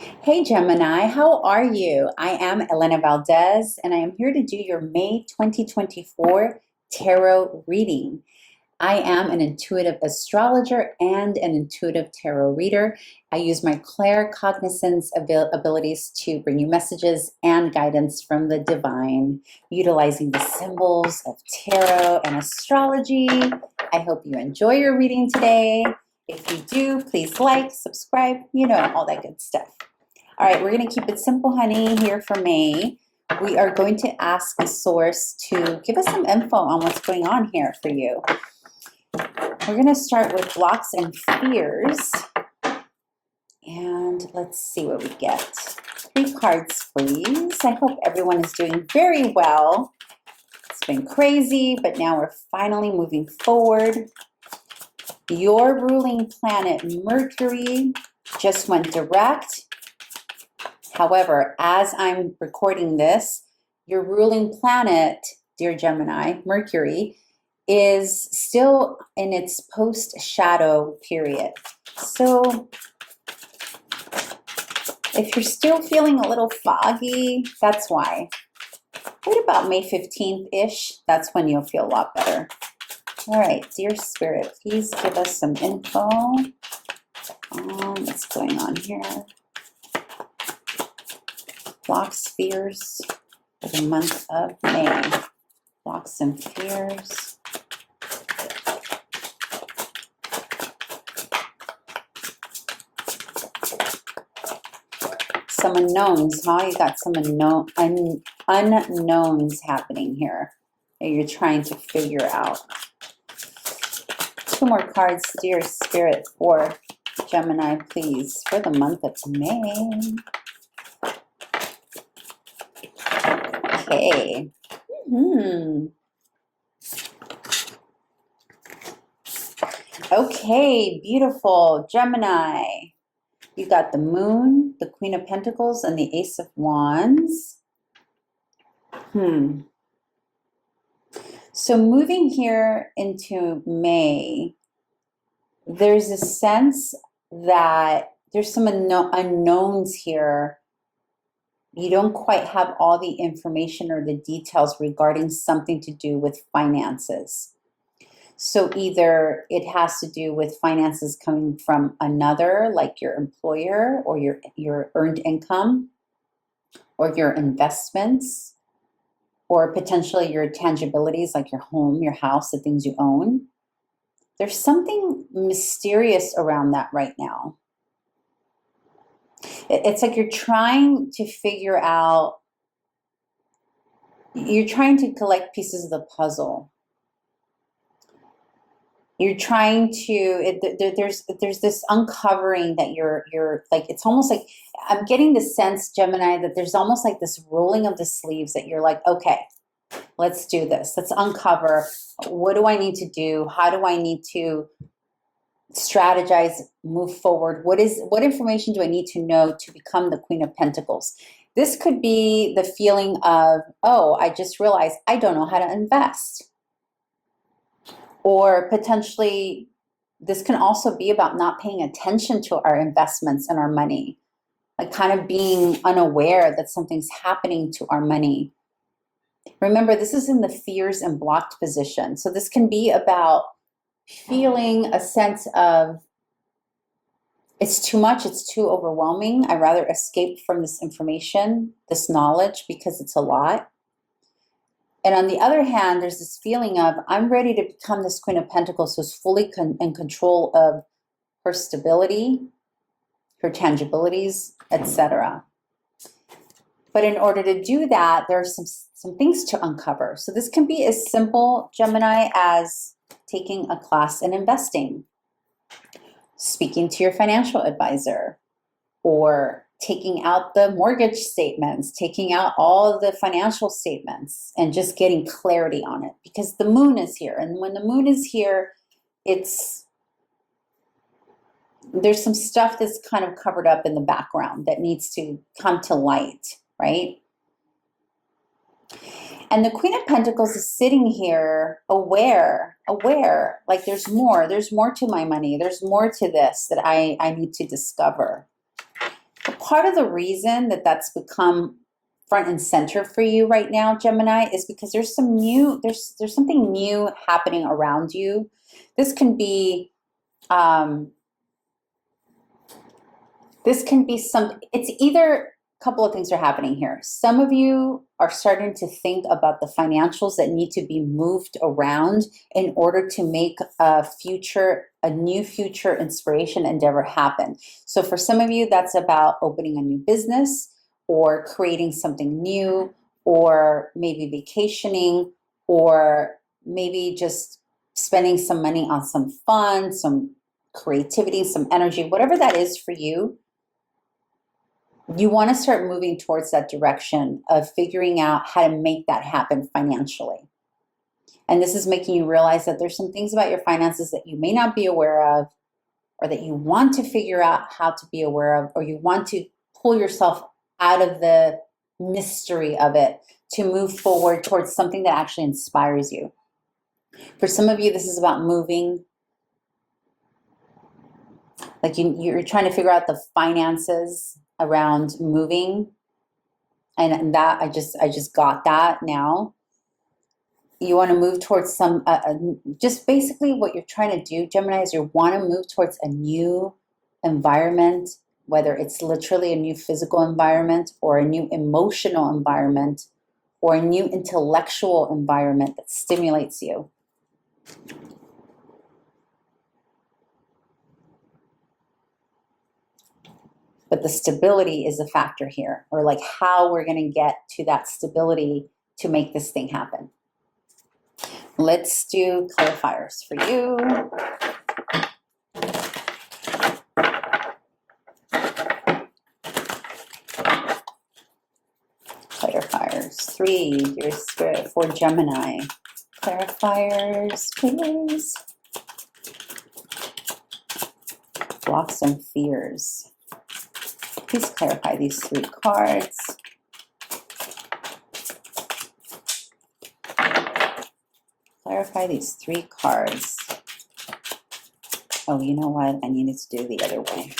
Hey Gemini, how are you? I am Elena Valdez and I am here to do your May 2024 tarot reading. I am an intuitive astrologer and an intuitive tarot reader. I use my claircognizance abilities to bring you messages and guidance from the divine, utilizing the symbols of tarot and astrology. I hope you enjoy your reading today. If you do, please like, subscribe, all that good stuff. All right, we're going to keep it simple, honey, here for May. We are going to ask the source to give us some info on what's going on here for you. We're going to start with blocks and fears. And let's see what we get. 3 cards, please. I hope everyone is doing very well. It's been crazy, but now we're finally moving forward. Your ruling planet, Mercury, just went direct. However, as I'm recording this, your ruling planet, dear Gemini, Mercury, is still in its post-shadow period. So if you're still feeling a little foggy, that's why. Wait about May 15th-ish. That's when you'll feel a lot better. All right, dear Spirit, please give us some info on what's going on here. Blocks, fears for the month of May. Blocks and fears. Some unknowns, huh? You got some unknowns happening here that you're trying to figure out. 2 more cards, dear Spirit, for Gemini, please, for the month of May. Okay. Okay, beautiful. Gemini. You got the Moon, the Queen of Pentacles, and the Ace of Wands. So moving here into May, there's a sense that there's some unknowns here. You don't quite have all the information or the details regarding something to do with finances. So either it has to do with finances coming from another, like your employer or your earned income, or your investments, or potentially your tangibilities like your home, your house, the things you own. There's something mysterious around that right now. It's like you're trying to figure out, you're trying to collect pieces of the puzzle. You're trying to, there's this uncovering that you're like, it's almost like, I'm getting the sense, Gemini, that there's almost like this rolling of the sleeves that you're like, okay, let's do this. Let's uncover. What do I need to do? How do I need to strategize, move forward? What information do I need to know to become the Queen of Pentacles? This could be the feeling of, oh, I just realized I don't know how to invest. Or potentially, this can also be about not paying attention to our investments and our money, like kind of being unaware that something's happening to our money. Remember, this is in the fears and blocked position. So this can be about feeling a sense of, it's too much, it's too overwhelming. I'd rather escape from this information, this knowledge, because it's a lot. And on the other hand, there's this feeling of, I'm ready to become this Queen of Pentacles who's fully in control of her stability, her tangibilities, etc. But in order to do that, there are some things to uncover. So this can be as simple, Gemini, as taking a class in investing, speaking to your financial advisor, or taking out the mortgage statements, taking out all of the financial statements and just getting clarity on it, because the moon is here. And when the moon is here, there's some stuff that's kind of covered up in the background that needs to come to light, right? And the Queen of Pentacles is sitting here aware, like there's more to my money. There's more to this that I need to discover. part of the reason that that's become front and center for you right now, Gemini, is because there's something new happening around you. This can be it's either a couple of things are happening here. Some of you are starting to think about the financials that need to be moved around in order to make a new future inspiration endeavor happen. So for some of you, that's about opening a new business or creating something new, or maybe vacationing, or maybe just spending some money on some fun, some creativity, some energy, whatever that is for you. You want to start moving towards that direction of figuring out how to make that happen financially. And this is making you realize that there's some things about your finances that you may not be aware of, or that you want to figure out how to be aware of, or you want to pull yourself out of the mystery of it to move forward towards something that actually inspires you. For some of you, this is about moving. Like you're trying to figure out the finances around moving, and that I just got that now. You want to move towards some just basically what you're trying to do, Gemini, is you want to move towards a new environment, whether it's literally a new physical environment or a new emotional environment or a new intellectual environment that stimulates you. But the stability is a factor here, or like how we're going to get to that stability to make this thing happen. Let's do clarifiers for you. Clarifiers 3, dear spirit, for Gemini. Clarifiers, please. Blocks and fears. Please clarify these 3 cards. Clarify these 3 cards. Oh, you know what? I needed to do the other way.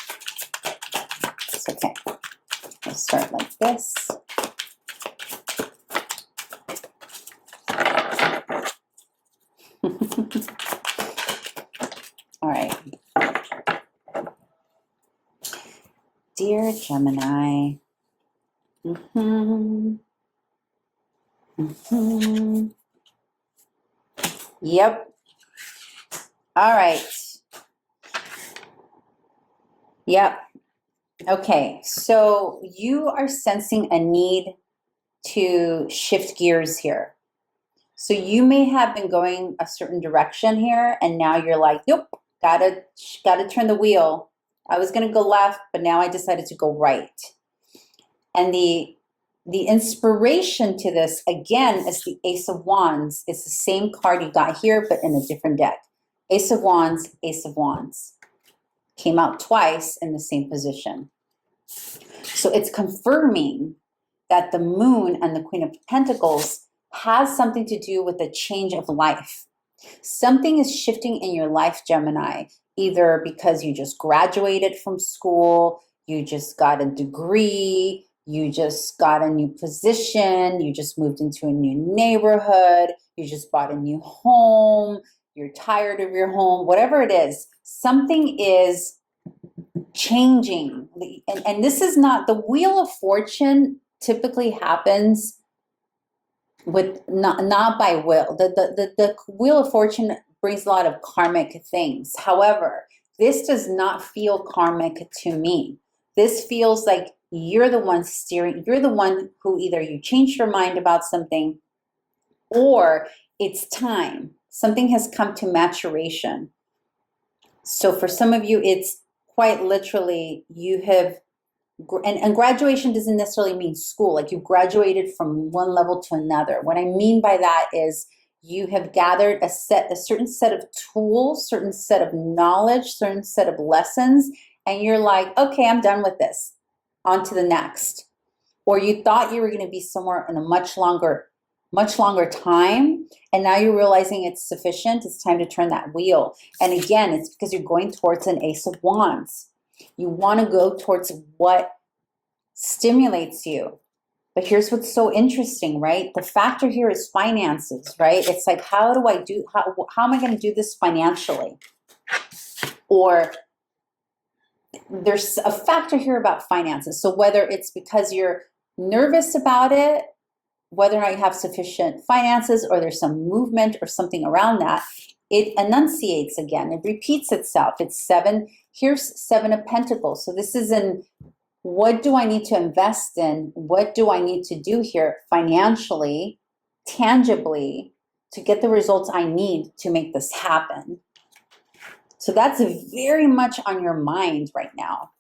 It's okay. I'll start like this. All right. Dear Gemini. Yep. All right. Yep. Okay. So you are sensing a need to shift gears here. So you may have been going a certain direction here, and now you're like, nope, gotta turn the wheel. I was gonna go left, but now I decided to go right. And the inspiration to this, again, is the Ace of Wands. It's the same card you got here, but in a different deck. Ace of Wands, Ace of Wands. Came out twice in the same position. So it's confirming that the Moon and the Queen of Pentacles has something to do with the change of life. Something is shifting in your life, Gemini, either because you just graduated from school, you just got a degree, you just got a new position, you just moved into a new neighborhood, you just bought a new home, you're tired of your home, whatever it is, something is changing. And this is not, the Wheel of Fortune typically happens with not by will. The Wheel of Fortune brings a lot of karmic things. However, this does not feel karmic to me. This feels like you're the one steering, you're the one who either you changed your mind about something, or it's time. Something has come to maturation. So for some of you, it's quite literally you have, and graduation doesn't necessarily mean school, like you graduated from one level to another. What I mean by that is you have gathered a certain set of tools, certain set of knowledge, certain set of lessons, and you're like, okay, I'm done with this, on to the next. Or you thought you were going to be somewhere in a much longer time, and now you're realizing it's sufficient. It's time to turn that wheel. And again, it's because you're going towards an Ace of Wands. You want to go towards what stimulates you. But here's what's so interesting, right? The factor here is finances, right? It's like, how am I going to do this financially? Or there's a factor here about finances. So whether it's because you're nervous about it, whether or not you have sufficient finances, or there's some movement or something around that, it enunciates again. It repeats itself. It's seven. Here's Seven of Pentacles. So this is in, what do I need to invest in? What do I need to do here financially, tangibly, to get the results I need to make this happen? So that's very much on your mind right now.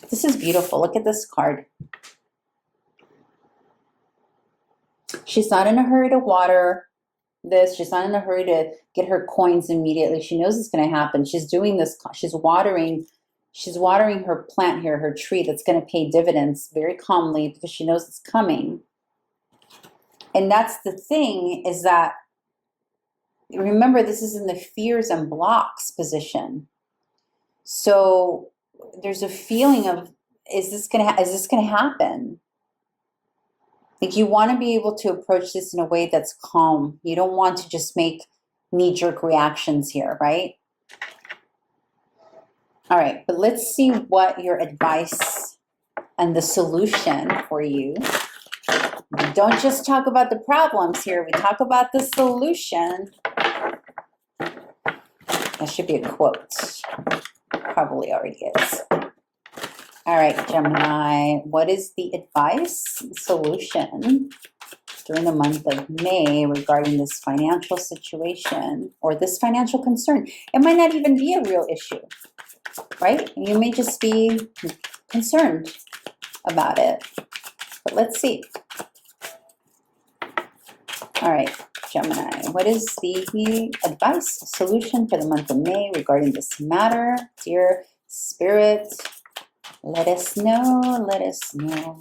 This is beautiful. Look at this card. She's not in a hurry to water this. She's not in a hurry to get her coins immediately. She knows it's going to happen. She's doing this. She's watering her plant here, her tree that's going to pay dividends very calmly because she knows it's coming. And that's the thing, is that, remember, this is in the fears and blocks position. So there's a feeling of, is this going to happen? Like, you want to be able to approach this in a way that's calm. You don't want to just make knee-jerk reactions here, right? All right, but let's see what your advice and the solution for you. We don't just talk about the problems here. We talk about the solution. That should be a quote. Probably already is. All right, Gemini, what is the advice, solution during the month of May regarding this financial situation or this financial concern? It might not even be a real issue, right? You may just be concerned about it. But let's see. All right, Gemini, what is the advice, solution for the month of May regarding this matter? Dear Spirit, let us know, let us know.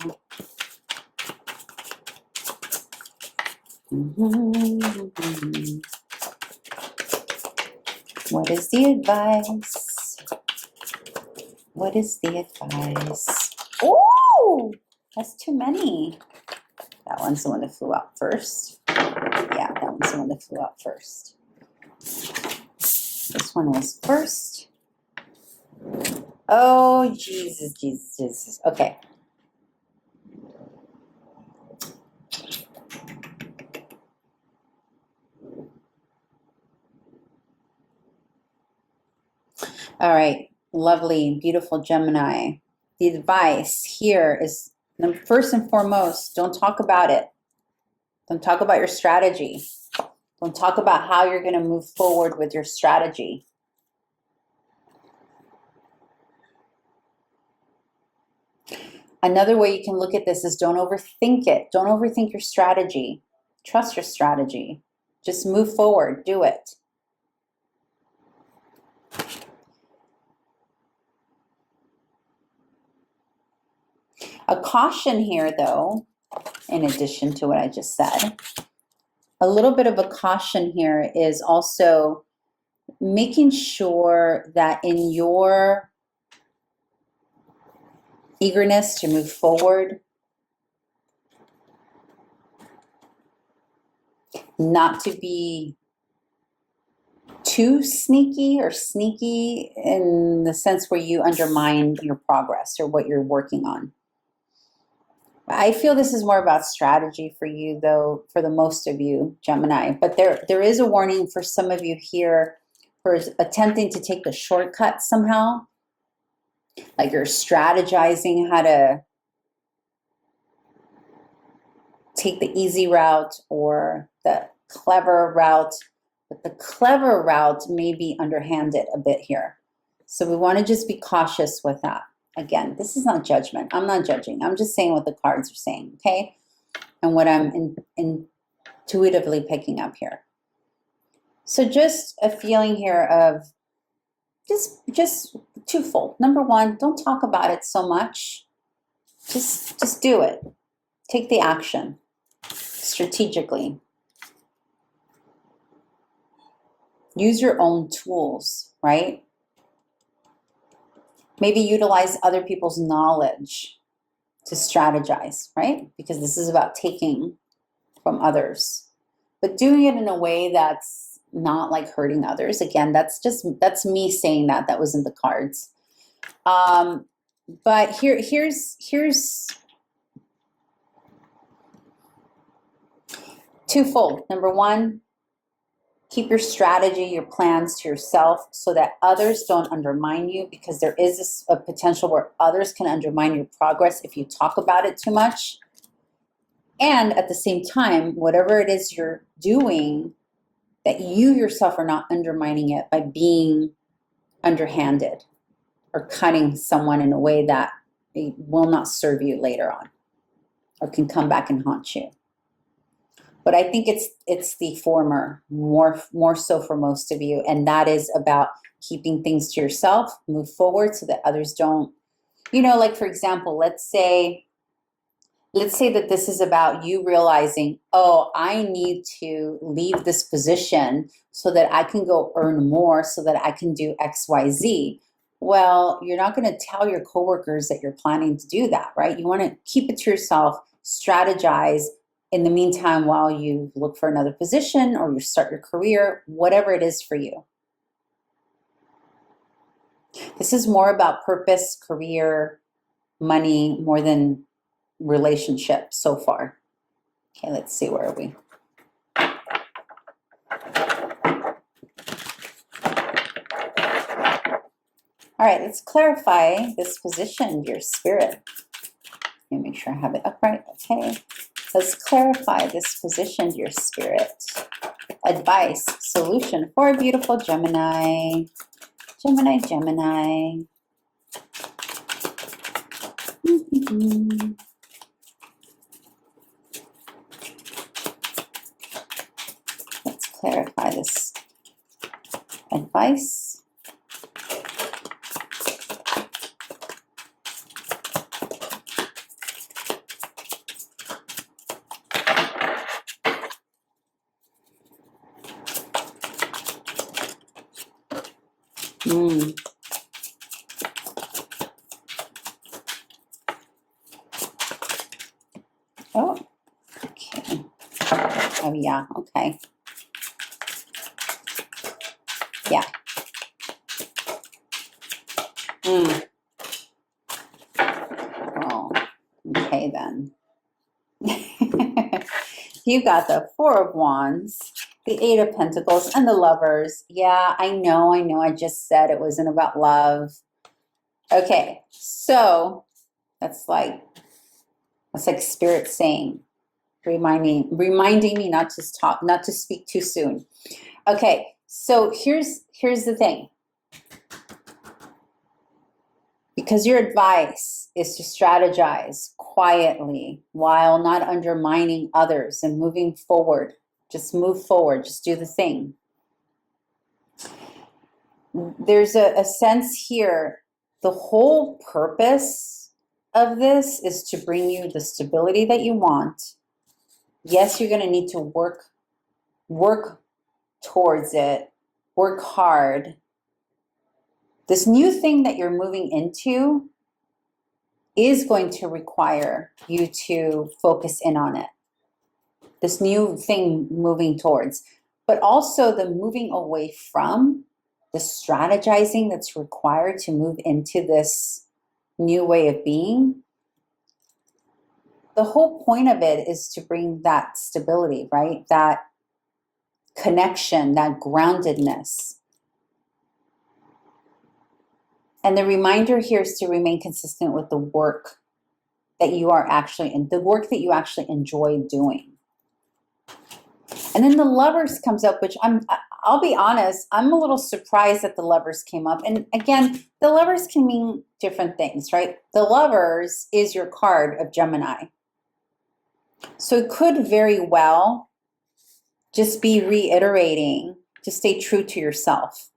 What is the advice? What is the advice? Oh, that's too many. That one's the one that flew out first. Yeah, that one's the one that flew out first. This one was first. Oh, Jesus, Jesus, Jesus. Okay. All right. Lovely, beautiful Gemini. The advice here is, first and foremost, don't talk about it. Don't talk about your strategy. Don't talk about how you're going to move forward with your strategy. Another way you can look at this is, don't overthink it. Don't overthink your strategy. Trust your strategy. Just move forward. Do it. A caution here, though, in addition to what I just said, a little bit of a caution here is also making sure that in your eagerness to move forward, not to be too sneaky in the sense where you undermine your progress or what you're working on. I feel this is more about strategy for you, though, for the most of you, Gemini. But there is a warning for some of you here for attempting to take a shortcut somehow. Like, you're strategizing how to take the easy route or the clever route. But the clever route may be underhanded a bit here. So we want to just be cautious with that. Again, this is not judgment. I'm not judging. I'm just saying what the cards are saying, okay? And what I'm intuitively picking up here. So just a feeling here of just twofold. Number one, don't talk about it so much. Just do it. Take the action strategically. Use your own tools, right? Maybe utilize other people's knowledge to strategize, right? Because this is about taking from others, but doing it in a way that's not like hurting others. Again, that's me saying that. That was in the cards. But here's twofold. Number one, keep your strategy, your plans to yourself so that others don't undermine you, because there is a potential where others can undermine your progress if you talk about it too much. And at the same time, whatever it is you're doing, that you yourself are not undermining it by being underhanded or cutting someone in a way that will not serve you later on or can come back and haunt you. But I think it's the former, more so for most of you, and that is about keeping things to yourself, move forward so that others don't, like for example, let's say that this is about you realizing, oh, I need to leave this position so that I can go earn more so that I can do X, Y, Z. Well, you're not going to tell your coworkers that you're planning to do that, right? You want to keep it to yourself, strategize in the meantime while you look for another position or you start your career, whatever it is for you. This is more about purpose, career, money, more than relationship so far. Okay, let's see, where are we? All right, let's clarify this position, your spirit. Let me make sure I have it upright. Okay, let's clarify this position, your spirit. Advice, solution for a beautiful Gemini. Gemini. Let's clarify this advice. Oh, okay. Oh, yeah, okay. Yeah. Oh, okay then. You got the Four of Wands, the Eight of Pentacles, and the Lovers. Yeah, I know. I just said it wasn't about love. Okay, so that's like Spirit saying, reminding me not to speak too soon. Okay, so here's the thing. Because your advice is to strategize quietly while not undermining others and moving forward. Just move forward. Just do the thing. There's a sense here. The whole purpose of this is to bring you the stability that you want. Yes, you're going to need to work towards it. Work hard. This new thing that you're moving into is going to require you to focus in on it. This new thing moving towards, but also the moving away from, the strategizing that's required to move into this new way of being. The whole point of it is to bring that stability, right? That connection, that groundedness. And the reminder here is to remain consistent with the work that you are actually in, the work that you actually enjoy doing. And then the Lovers comes up, which I'll be honest, I'm a little surprised that the Lovers came up. And again, the Lovers can mean different things, right? The Lovers is your card of Gemini. So it could very well just be reiterating to stay true to yourself,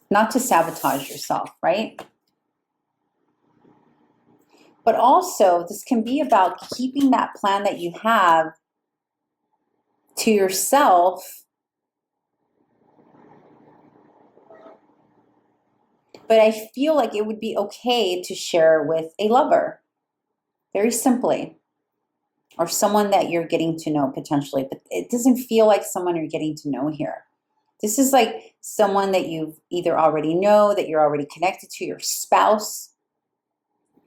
not to sabotage yourself, right? But also, this can be about keeping that plan that you have to yourself But I feel like it would be okay to share with a lover, very simply, or someone that you're getting to know potentially. But it doesn't feel like someone you're getting to know here. This is like someone that you either already know, that you're already connected to, your spouse,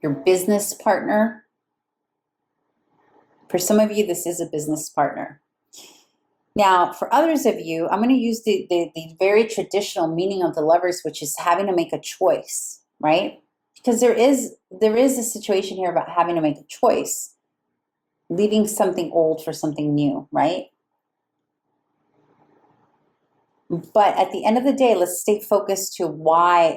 your business partner. For some of you, this is a business partner. Now, for others of you, I'm going to use the very traditional meaning of the lovers, which is having to make a choice, right? Because there is a situation here about having to make a choice, leaving something old for something new, right? But at the end of the day, let's stay focused to what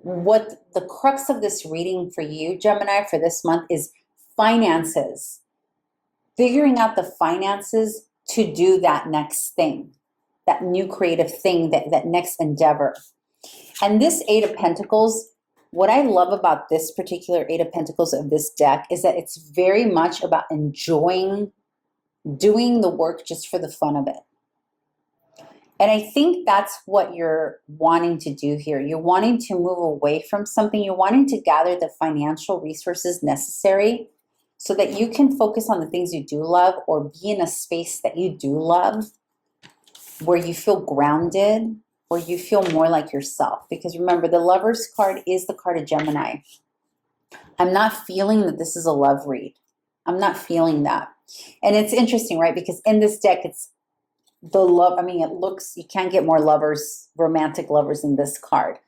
the crux of this reading for you, Gemini, for this month is finances. Figuring out the finances to do that next thing, that new creative thing, that next endeavor. And this Eight of Pentacles, what I love about this particular Eight of Pentacles of this deck is that it's very much about enjoying doing the work just for the fun of it. And I think that's what you're wanting to do here. You're wanting to move away from something. You're wanting to gather the financial resources necessary so that you can focus on the things you do love, or be in a space that you do love, where you feel grounded, where you feel more like yourself. Because remember, the Lover's card is the card of Gemini. I'm not feeling that this is a love read. I'm not feeling that. And it's interesting, right? Because in this deck, it's the love. I mean, it looks, you can't get more lovers, romantic lovers in this card.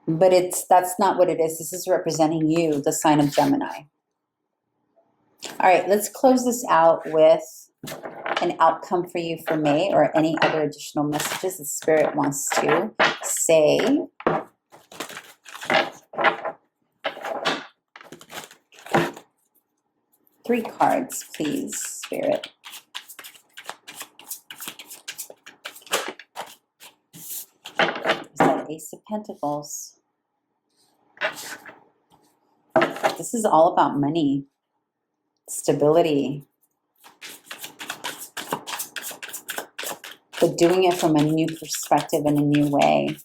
But that's not what it is. This is representing you, the sign of Gemini. All right, let's close this out with an outcome for you for May, or any other additional messages that Spirit wants to say. Three cards, please, Spirit. Is that Ace of Pentacles? This is all about money, stability, but doing it from a new perspective in a new way.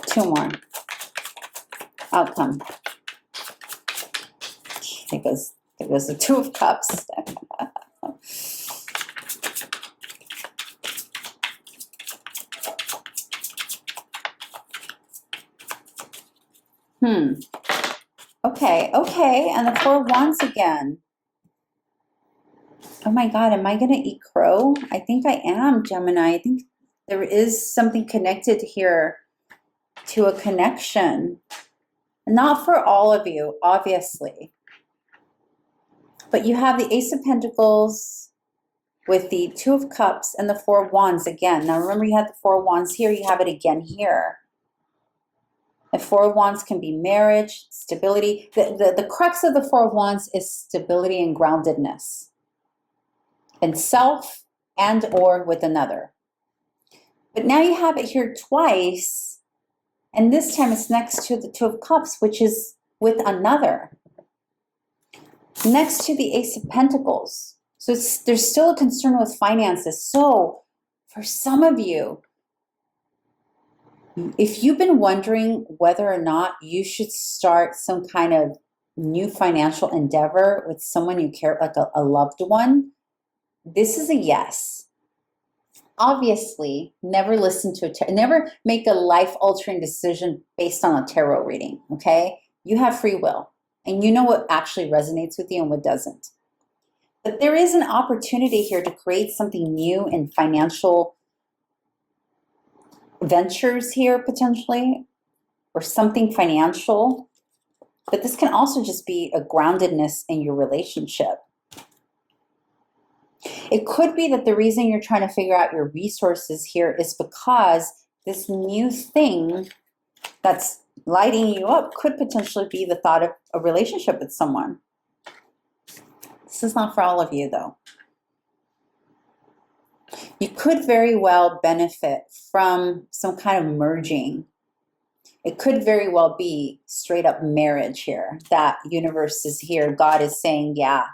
Two more. Outcome. There goes the Two of Cups. Okay, and the Four of Wands again. Oh my God, am I going to eat crow? I think I am, Gemini. I think there is something connected here to a connection. Not for all of you, obviously. But you have the Ace of Pentacles with the Two of Cups and the Four of Wands again. Now remember, you had the Four of Wands here, you have it again here. The Four of Wands can be marriage, stability. The crux of the Four of Wands is stability and groundedness in self and or with another. But now you have it here twice, and this time it's next to the Two of Cups, which is with another. Next to the Ace of Pentacles. So there's still a concern with finances. So for some of you, if you've been wondering whether or not you should start some kind of new financial endeavor with someone you care, like a loved one, this is a yes. Obviously, never listen to never make a life-altering decision based on a tarot reading, okay? You have free will, and you know what actually resonates with you and what doesn't. But there is an opportunity here to create something new in financial ventures here potentially, or something financial. But this can also just be a groundedness in your relationship. It could be that the reason you're trying to figure out your resources here is because this new thing that's lighting you up could potentially be the thought of a relationship with someone. This is not for all of you, though. You could very well benefit from some kind of merging. It could very well be straight up marriage here. That universe is here. God is saying, yeah,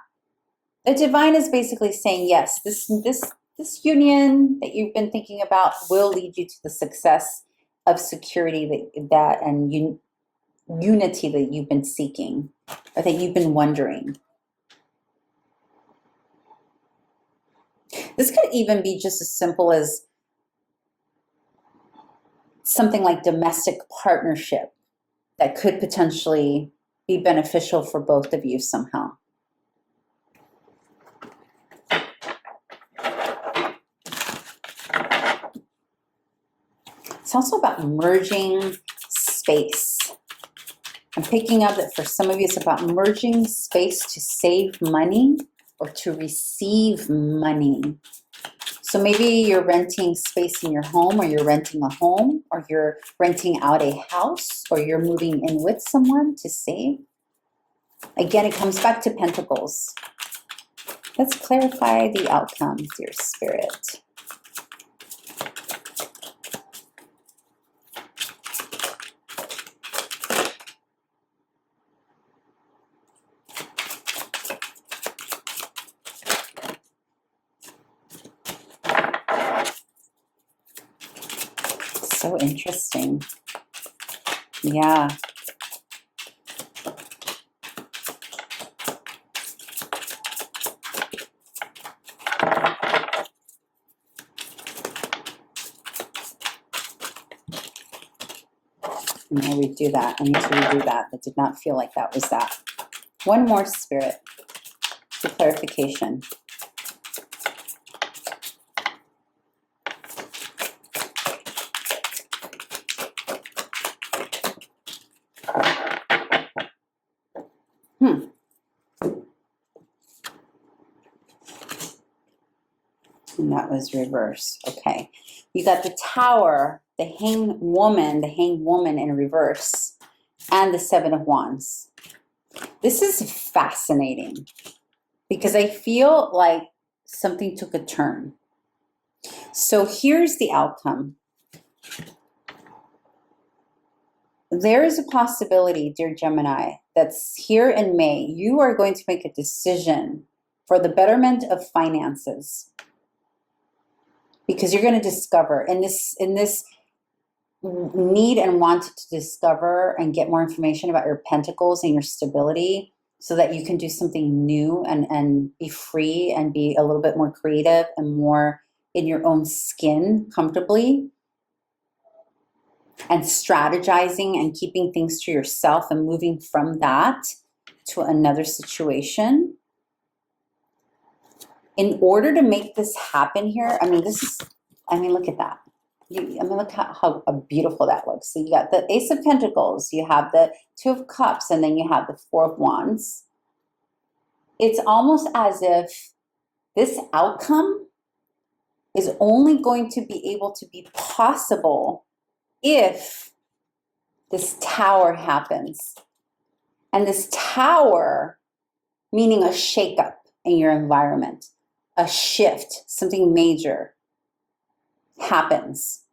The divine is basically saying, yes, this union that you've been thinking about will lead you to the success of security that and unity that you've been seeking, or that you've been wondering. This could even be just as simple as something like domestic partnership that could potentially be beneficial for both of you somehow. It's also about merging space. I'm picking up that for some of you, it's about merging space to save money or to receive money. So maybe you're renting space in your home, or you're renting a home, or you're renting out a house, or you're moving in with someone to save. Again, it comes back to Pentacles. Let's clarify the outcome, dear Spirit. So interesting. Yeah. I'm going to redo that. I need to redo that. That did not feel like that was that. One more, Spirit, for clarification. And that was reverse. Okay. You got the Tower, the hanged woman in reverse, and the Seven of Wands. This is fascinating because I feel like something took a turn. So here's the outcome. There is a possibility, dear Gemini, that's here in May, you are going to make a decision for the betterment of finances. Because you're going to discover in this need and want to discover and get more information about your pentacles and your stability, so that you can do something new and be free and be a little bit more creative and more in your own skin comfortably, and strategizing and keeping things to yourself and moving from that to another situation. In order to make this happen here, look at that. Look how beautiful that looks. So you got the Ace of Pentacles, you have the Two of Cups, and then you have the Four of Wands. It's almost as if this outcome is only going to be able to be possible if this Tower happens. And this Tower, meaning a shakeup in your environment, a shift, something major happens.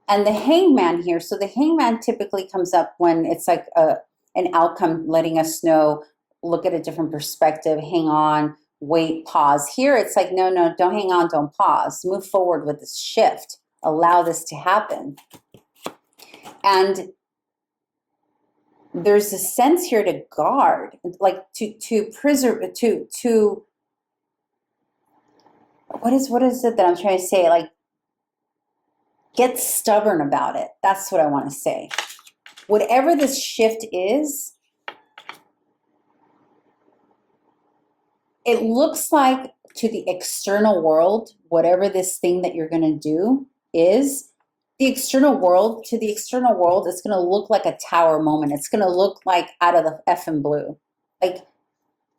And the Hangman here, so the Hangman typically comes up when it's like an outcome letting us know, look at a different perspective, hang on, wait, pause. Here it's like, no, don't hang on, don't pause. Move forward with this shift. Allow this to happen. And there's a sense here to guard, like to preserve, to what is it that I'm trying to say? Like, get stubborn about it. That's what I want to say. Whatever this shift is, it looks like to the external world, whatever this thing that you're going to do is, to the external world, it's going to look like a Tower moment. It's going to look like out of the effing blue. Like,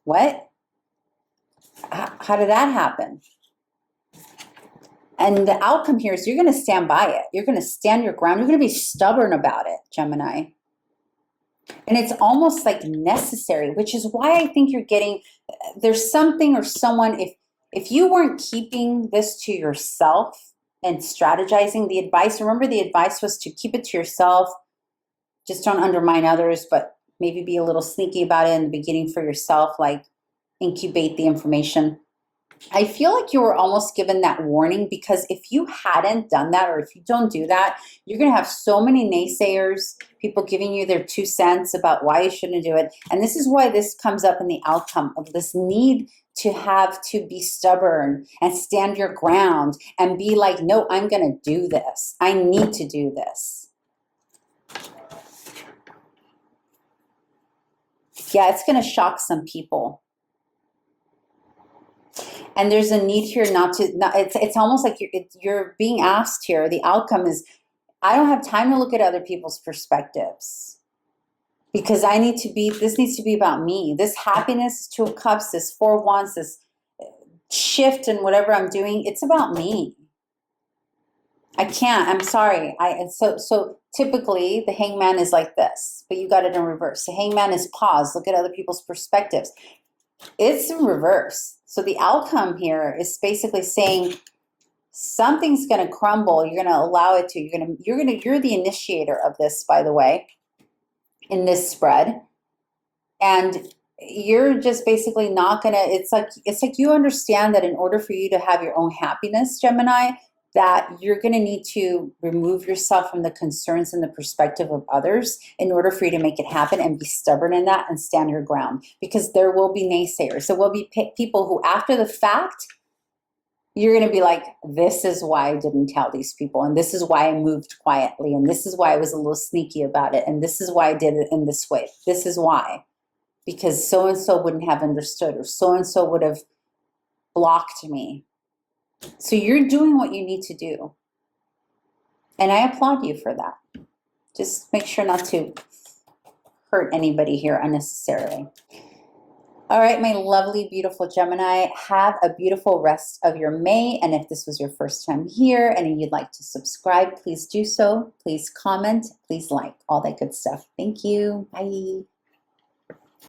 what? How did that happen? And the outcome here is you're going to stand by it. You're going to stand your ground. You're going to be stubborn about it, Gemini. And it's almost like necessary, which is why I think you're getting, there's something or someone, if you weren't keeping this to yourself and strategizing, the advice, remember the advice was to keep it to yourself, just don't undermine others, but maybe be a little sneaky about it in the beginning for yourself, like incubate the information. I feel like you were almost given that warning, because if you hadn't done that, or if you don't do that, you're going to have so many naysayers, people giving you their 2 cents about why you shouldn't do it. And this is why this comes up in the outcome of this need to have to be stubborn and stand your ground and be like, no, I'm going to do this. I need to do this. Yeah, it's going to shock some people. And there's a need here it's almost like you're being asked here. The outcome is, I don't have time to look at other people's perspectives, because this needs to be about me. This happiness, 2 of Cups, this 4 of Wands, this shift in whatever I'm doing, it's about me. I can't, I'm sorry. So typically the Hangman is like this, but you got it in reverse. The Hangman is pause, look at other people's perspectives. It's in reverse. So the outcome here is basically saying something's going to crumble. You're going to allow it to. You're the initiator of this, by the way, in this spread, and you're just basically not going to. It's like you understand that in order for you to have your own happiness, Gemini, that you're going to need to remove yourself from the concerns and the perspective of others in order for you to make it happen, and be stubborn in that and stand your ground, because there will be naysayers. There will be people who, after the fact, you're going to be like, this is why I didn't tell these people, and this is why I moved quietly, and this is why I was a little sneaky about it, and this is why I did it in this way. This is why, because so-and-so wouldn't have understood, or so-and-so would have blocked me. So you're doing what you need to do. And I applaud you for that. Just make sure not to hurt anybody here unnecessarily. All right, my lovely, beautiful Gemini, have a beautiful rest of your May. And if this was your first time here and you'd like to subscribe, please do so. Please comment, please like, all that good stuff. Thank you. Bye.